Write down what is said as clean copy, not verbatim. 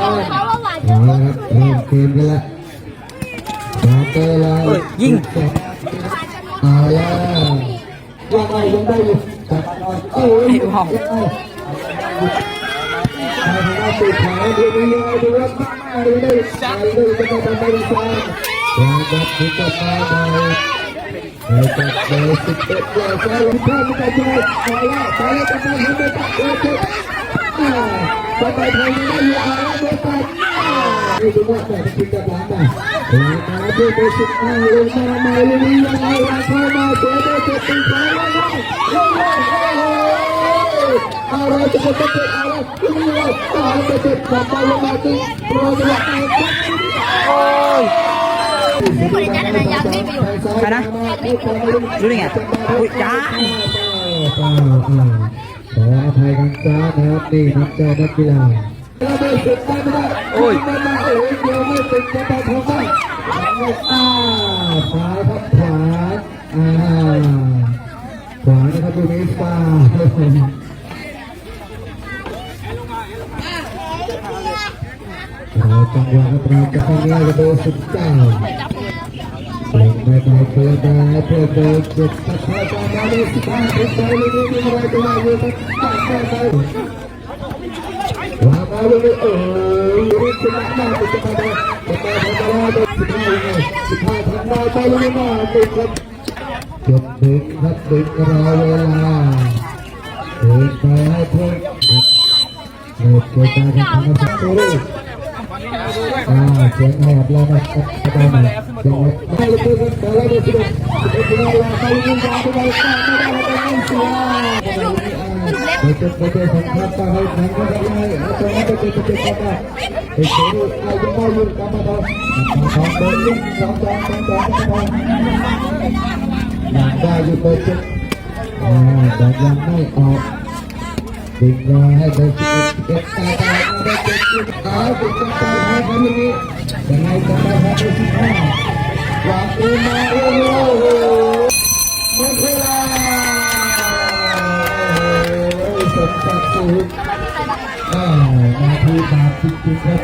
เอาละครับเริ่มเกมกันละเตะเลยยิงเอาแล้วยังได้อยู่โอ้ยห้องติดขาดูนี่ดูว่าดูได้ดูจะทำได้ดีกว่าอย่างแบบที่จะมาเลยจับเลย11เลยใช่ไหมพ่อไม่ได้ช่วยไปแล้วจะมาเห็นไหมครับไปทางนี้ได้อยู่แล้วเบอร์8นี่ดูว่าแต่ที่จะล้างได้มาที่เบอร์15ลงมาใหม่เลยยังไงเข้ามาเสียได้จะตีขาแล้วอะไรจะเป็นตัวอะไรที่นี่เลยจะเป็นความไปลงมาที่โปรจะไปโอ้ยใครนะรู้ได้ไงอุ้ยจ้าขออภัยกันจ้านะครับนี่น้ำใจนักกีฬาโอ้ยเดียวไม่ติดจะไปทำไมซ้ายทับขวาขวานะครับดูนี้ฟ้าเราจังหวะเราจะทำงานกับเบอร์19ไม่ได้เพื่อได้เพื่อเดินจุดตัดขาดมาเลย15เป็นไปเลยนี่อะไรก็ได้อยู่ตัดขาดไปวางมาเลยรีบชนะมาติดกันไปติดกันไปเลย15ทำได้ไปเลยมาติดกันจบดึงครับดึงรอเวลาดึงไปให้เพื่อนเกิดเกิดการทำสักตัวเสียงแหบแล้วนะกระดานเสียงไม่รู้ตัวกันแต่ละเดือนสิบเอ็ดปีแล้วไปยิงยาวไปไม่ได้ไม่เสียไปเจอสังคมไปให้แข่งกันเลยแล้วตอนนั้นไปเจอกันไปเสียรูปเอาอยู่มาอยู่กันมาต่อสองเบอร์ลิงสองยังได้อยู่เบอร์7แต่ยังไม่ออกดึงรอให้เบอร์11ตายได้เจ็ดจุดขาดึงกันไปให้กันนี้ยังไงก็ได้ครับ15วางปืนมาโอ้โหหมดเวลาสมศักดิ์สุขนาทีบาปจริงๆครับ